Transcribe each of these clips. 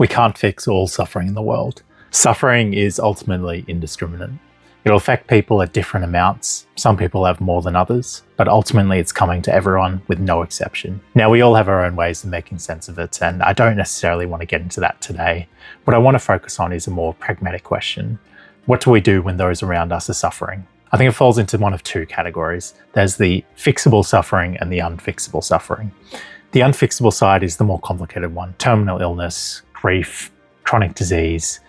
We can't fix all suffering in the world. Suffering is ultimately indiscriminate. It'll affect people at different amounts. Some people have more than others, but ultimately it's coming to everyone with no exception. Now, we all have our own ways of making sense of it, and I don't necessarily want to get into that today. What I want to focus on is a more pragmatic question. What do we do when those around us are suffering? I think it falls into one of two categories. There's the fixable suffering and the unfixable suffering. The unfixable side is the more complicated one. Terminal illness, grief, chronic disease.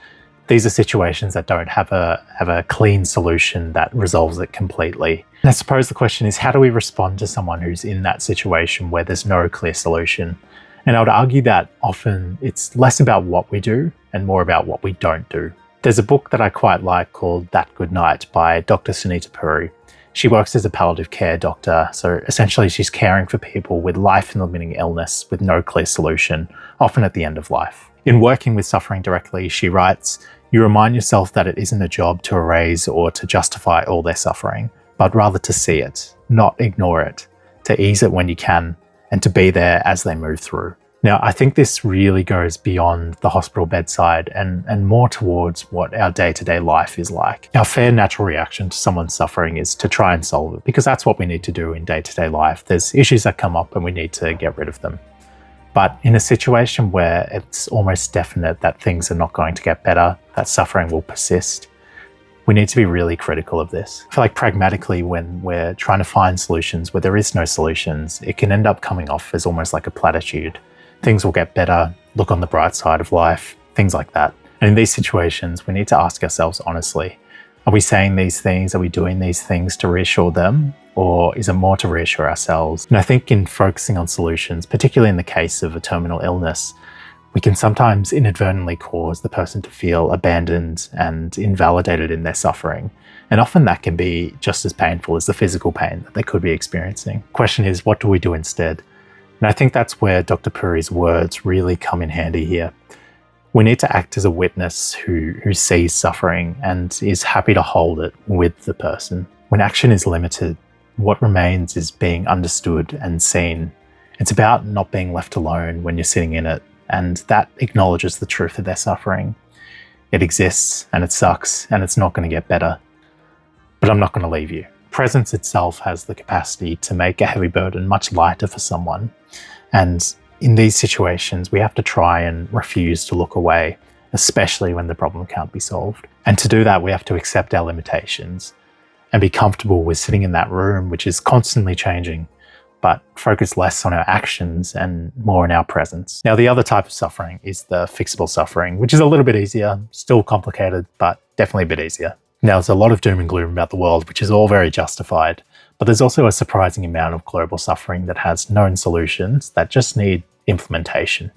These are situations that don't have a clean solution that resolves it completely. And I suppose the question is, how do we respond to someone who's in that situation where there's no clear solution? And I would argue that often it's less about what we do and more about what we don't do. There's a book that I quite like called That Good Night by Dr. Sunita Puri. She works as a palliative care doctor, so essentially she's caring for people with life-limiting illness with no clear solution, often at the end of life. In working with suffering directly, she writes, "You remind yourself that it isn't a job to erase or to justify all their suffering, but rather to see it, not ignore it, to ease it when you can, and to be there as they move through." Now, I think this really goes beyond the hospital bedside and more towards what our day-to-day life is like. Our fair natural reaction to someone's suffering is to try and solve it, because that's what we need to do in day-to-day life. There's issues that come up and we need to get rid of them. But in a situation where it's almost definite that things are not going to get better, that suffering will persist, we need to be really critical of this. I feel like pragmatically, when we're trying to find solutions where there is no solutions, it can end up coming off as almost like a platitude. Things will get better, look on the bright side of life, things like that. And in these situations, we need to ask ourselves honestly, are we saying these things? Are we doing these things to reassure them? Or is it more to reassure ourselves? And I think in focusing on solutions, particularly in the case of a terminal illness, we can sometimes inadvertently cause the person to feel abandoned and invalidated in their suffering. And often that can be just as painful as the physical pain that they could be experiencing. The question is, what do we do instead? And I think that's where Dr. Puri's words really come in handy here. We need to act as a witness who sees suffering and is happy to hold it with the person. When action is limited, what remains is being understood and seen. It's about not being left alone when you're sitting in it, and that acknowledges the truth of their suffering. It exists, and it sucks, and it's not going to get better. But I'm not going to leave you. Presence itself has the capacity to make a heavy burden much lighter for someone. And in these situations, we have to try and refuse to look away, especially when the problem can't be solved. And to do that, we have to accept our limitations and be comfortable with sitting in that room, which is constantly changing, but focus less on our actions and more on our presence. Now, the other type of suffering is the fixable suffering, which is a little bit easier, still complicated, but definitely a bit easier. Now, there's a lot of doom and gloom about the world, which is all very justified, but there's also a surprising amount of global suffering that has known solutions that just need implementation.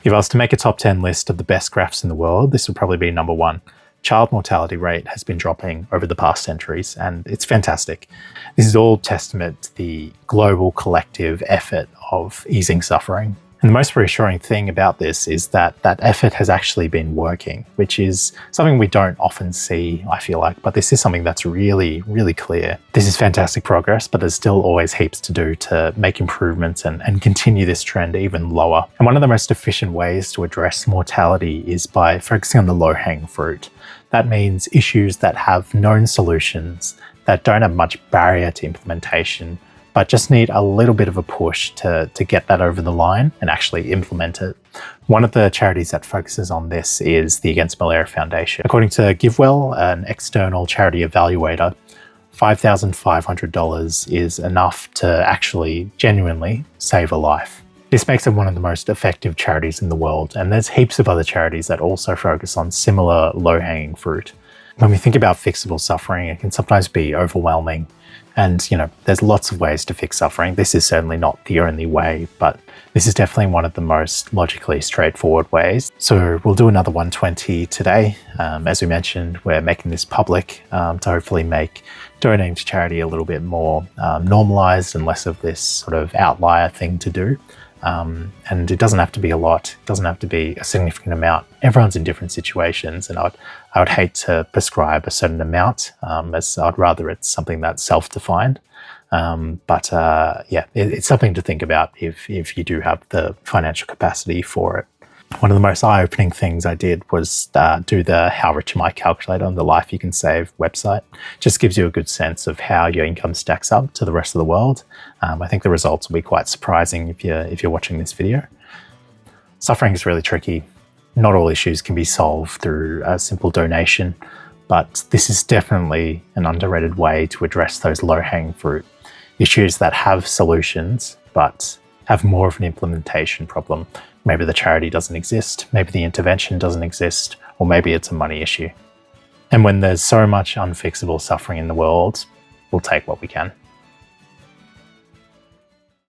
If I was to make a top 10 list of the best graphs in the world, this would probably be number one. Child mortality rate has been dropping over the past centuries, and it's fantastic. This is all testament to the global collective effort of easing suffering. And the most reassuring thing about this is that that effort has actually been working, which is something we don't often see, I feel like, but this is something that's really, really clear. This is fantastic progress, but there's still always heaps to do to make improvements and continue this trend even lower. And one of the most efficient ways to address mortality is by focusing on the low-hanging fruit. That means issues that have known solutions, that don't have much barrier to implementation, but just need a little bit of a push to get that over the line and actually implement it. One of the charities that focuses on this is the Against Malaria Foundation. According to GiveWell, an external charity evaluator, $5,500 is enough to actually genuinely save a life. This makes it one of the most effective charities in the world, and there's heaps of other charities that also focus on similar low-hanging fruit. When we think about fixable suffering, it can sometimes be overwhelming. And, there's lots of ways to fix suffering. This is certainly not the only way, but this is definitely one of the most logically straightforward ways. So we'll do another 120 today. As we mentioned, we're making this public to hopefully make donating to charity a little bit more normalized and less of this sort of outlier thing to do. And it doesn't have to be a lot. It doesn't have to be a significant amount. Everyone's in different situations, and I would hate to prescribe a certain amount, as I'd rather it's something that's self-defined. It's something to think about if you do have the financial capacity for it. One of the most eye-opening things I did was do the How Rich Am I calculator on the Life You Can Save website. Just gives you a good sense of how your income stacks up to the rest of the world. I think the results will be quite surprising if you're watching this video. Suffering is really tricky. Not all issues can be solved through a simple donation, but this is definitely an underrated way to address those low-hanging fruit issues that have solutions, but have more of an implementation problem. Maybe the charity doesn't exist, maybe the intervention doesn't exist, or maybe it's a money issue. And when there's so much unfixable suffering in the world, we'll take what we can.